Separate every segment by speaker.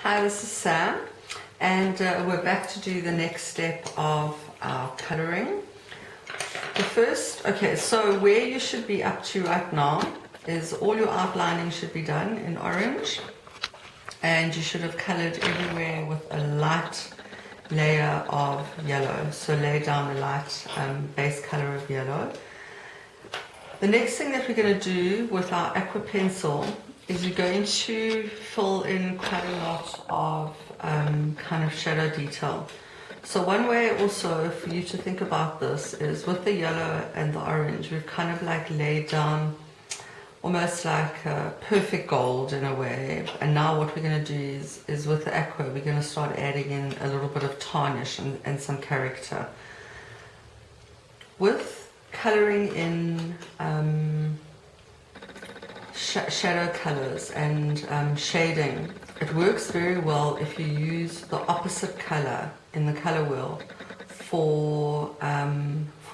Speaker 1: Hi, this is Sam, and we're back to do the next step of our colouring. So where you should be up to right now is all your outlining should be done in orange, and you should have coloured everywhere with a light layer of yellow. So lay down a light base colour of yellow. The next thing that we're going to do with our aqua pencil is we're going to fill in quite a lot of kind of shadow detail. So one way also for you to think about this is with the yellow and the orange, we've kind of like laid down almost like a perfect gold in a way. And now what we're going to do is with the aqua, we're going to start adding in a little bit of tarnish and some character. With colouring in shadow colours and shading, it works very well if you use the opposite colour in the colour wheel for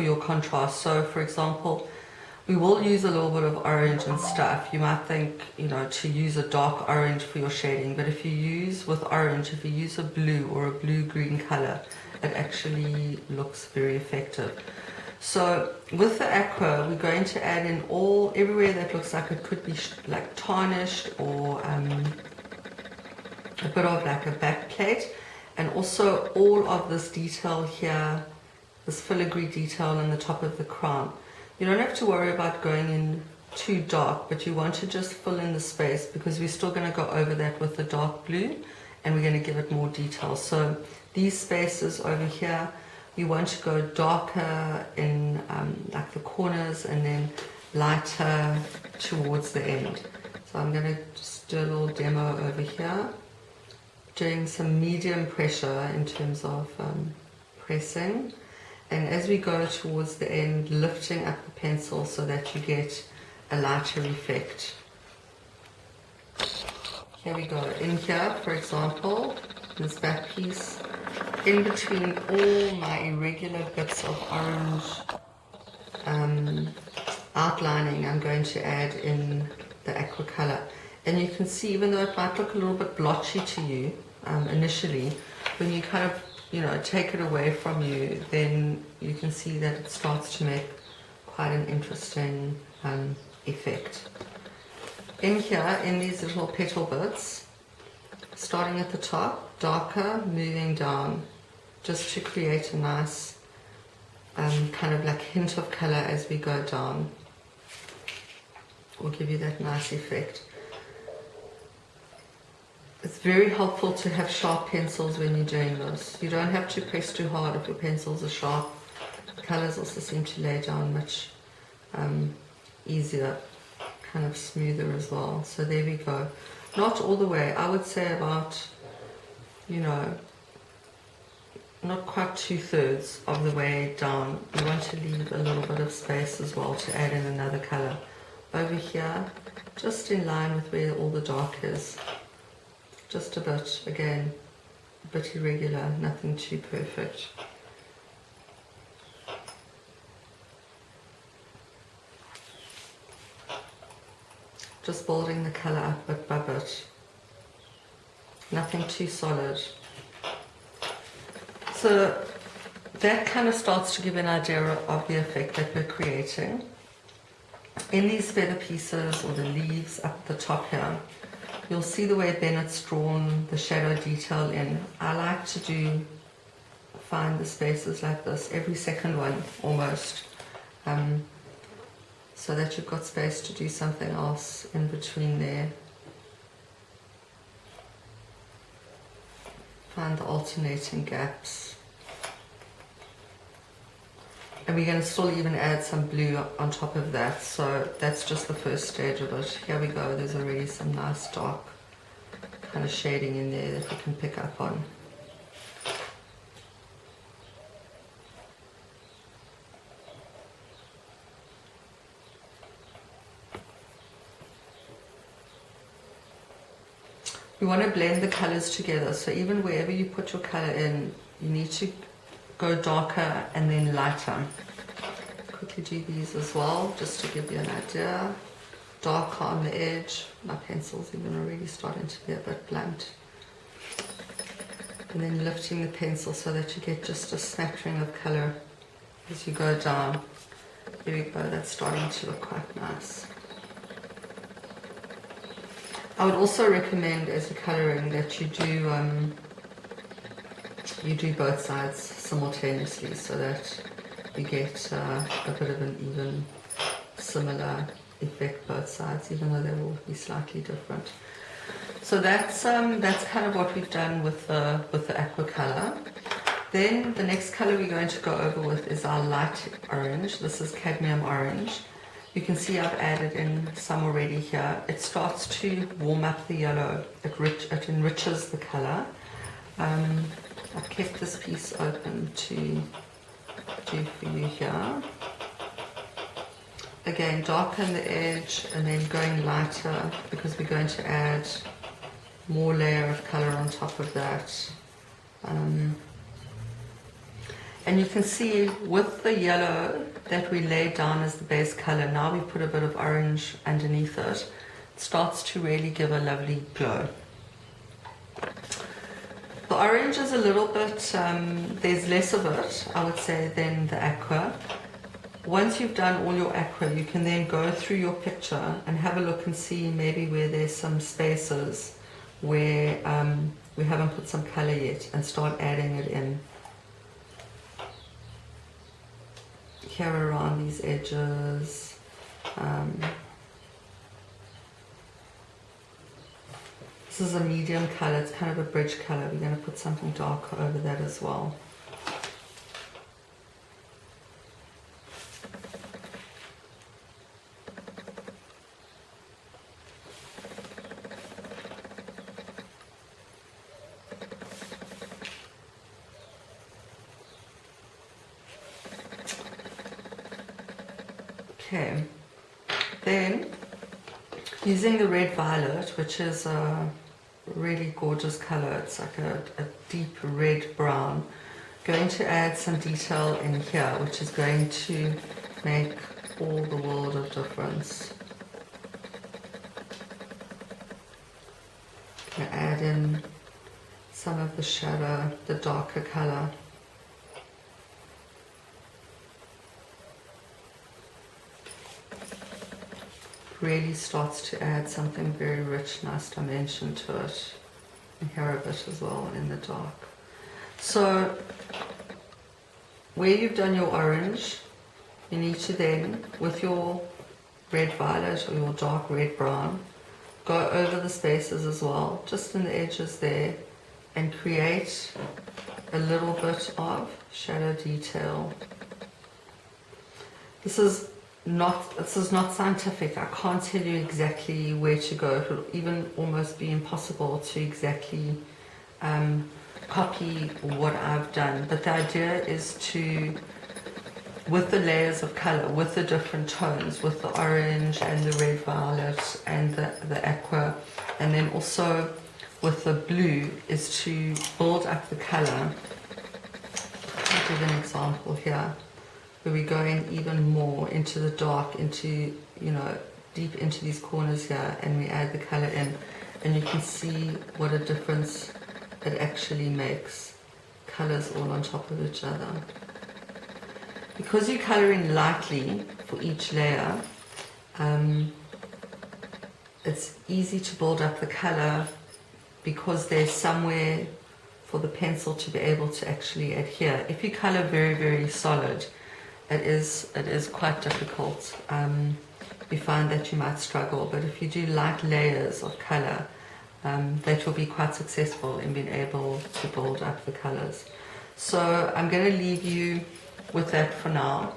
Speaker 1: your contrast. So for example, we will use a little bit of orange and stuff. You might think, to use a dark orange for your shading, but if you use a blue or a blue-green colour, it actually looks very effective. So with the aqua, we're going to add in everywhere that looks like it could be like tarnished or a bit of like a back plate, and also all of this detail here, this filigree detail in the top of the crown. You don't have to worry about going in too dark, but you want to just fill in the space because we're still going to go over that with the dark blue and we're going to give it more detail. So these spaces over here, we want to go darker in like the corners and then lighter towards the end. So I'm going to just do a little demo over here, doing some medium pressure in terms of pressing, and as we go towards the end, lifting up the pencil so that you get a lighter effect. Here we go. In here, for example, this back piece, in between all my irregular bits of orange outlining, I'm going to add in the aqua color. And you can see, even though it might look a little bit blotchy to you initially, when you kind of take it away from you, then you can see that it starts to make quite an interesting effect. In here, in these little petal bits, starting at the top, darker, moving down, just to create a nice kind of like hint of color as we go down, will give you that nice effect. It's very helpful to have sharp pencils when you're doing this. You don't have to press too hard if your pencils are sharp. The colors also seem to lay down much easier, kind of smoother as well. So there we go. Not all the way. I would say about, not quite 2/3 of the way down. You want to leave a little bit of space as well to add in another color. Over here, just in line with where all the dark is. Just a bit, again, a bit irregular, nothing too perfect. Just building the color up bit by bit. Nothing too solid. So that kind of starts to give an idea of the effect that we're creating. In these feather pieces or the leaves up at the top here, you'll see the way Bennett's drawn the shadow detail in. I like to find the spaces like this, every second one almost, so that you've got space to do something else in between there. Find the alternating gaps. And we're going to still even add some blue on top of that, so that's just the first stage of it. Here we go, there's already some nice dark kind of shading in there that we can pick up on. We want to blend the colors together, so even wherever you put your color in, you need to go darker and then lighter. Quickly do these as well, just to give you an idea. Darker on the edge. My pencil's even already starting to be a bit blunt. and then lifting the pencil so that you get just a smattering of colour as you go down. There we go, that's starting to look quite nice. I would also recommend as you're colouring that you do both sides simultaneously so that you get a bit of an even similar effect both sides, even though they will be slightly different. So that's kind of what we've done with the aqua colour. Then the next colour we're going to go over with is our light orange. This is cadmium orange. You can see I've added in some already here. It starts to warm up the yellow. It enriches the colour. I've kept this piece open to do for you here. Again, darken the edge and then going lighter because we're going to add more layer of colour on top of that. And you can see with the yellow that we laid down as the base colour, now we put a bit of orange underneath it. It starts to really give a lovely glow. The orange is a little bit, there's less of it, I would say, than the aqua. Once you've done all your aqua, you can then go through your picture and have a look and see maybe where there's some spaces where we haven't put some colour yet and start adding it in. Here around these edges. This is a medium colour, it's kind of a bridge colour. We're going to put something darker over that as well. Okay, then using the red violet, which is a really gorgeous color, it's like a deep red brown, going to add some detail in here which is going to make all the world of difference. I'm going to add in some of the shadow, the darker color. Really starts to add something very rich, nice dimension to it, and here a bit as well in the dark. So where you've done your orange, you need to then, with your red violet or your dark red brown, go over the spaces as well, just in the edges there, and create a little bit of shadow detail. This is not scientific. I can't tell you exactly where to go. It will even almost be impossible to exactly copy what I've done. But the idea is to, with the layers of color, with the different tones, with the orange and the red violet and the aqua, and then also with the blue, is to build up the color. I'll give an example here, where we go in even more into the dark, into, deep into these corners here, and we add the color in, and you can see what a difference it actually makes. Colors all on top of each other. Because you're coloring lightly for each layer, it's easy to build up the color because there's somewhere for the pencil to be able to actually adhere. If you color very, very solid, it is quite difficult. You find that you might struggle, but if you do light layers of color, that will be quite successful in being able to build up the colors. So I'm going to leave you with that for now.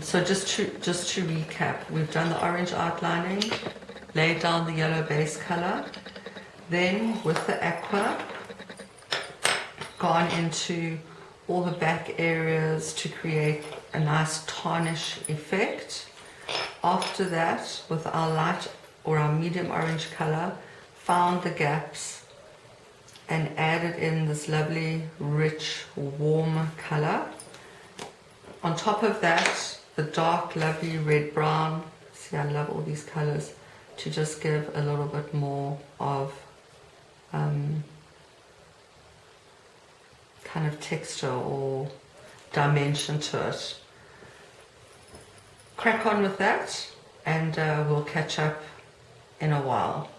Speaker 1: So just to recap, we've done the orange outlining, laid down the yellow base color, then with the aqua, gone into all the back areas to create a nice tarnish effect. After that, with our light or our medium orange color, found the gaps and added in this lovely, rich, warm color. On top of that, the dark, lovely red-brown. See, I love all these colors, to just give a little bit more of kind of texture or dimension to it. Crack on with that, and we'll catch up in a while.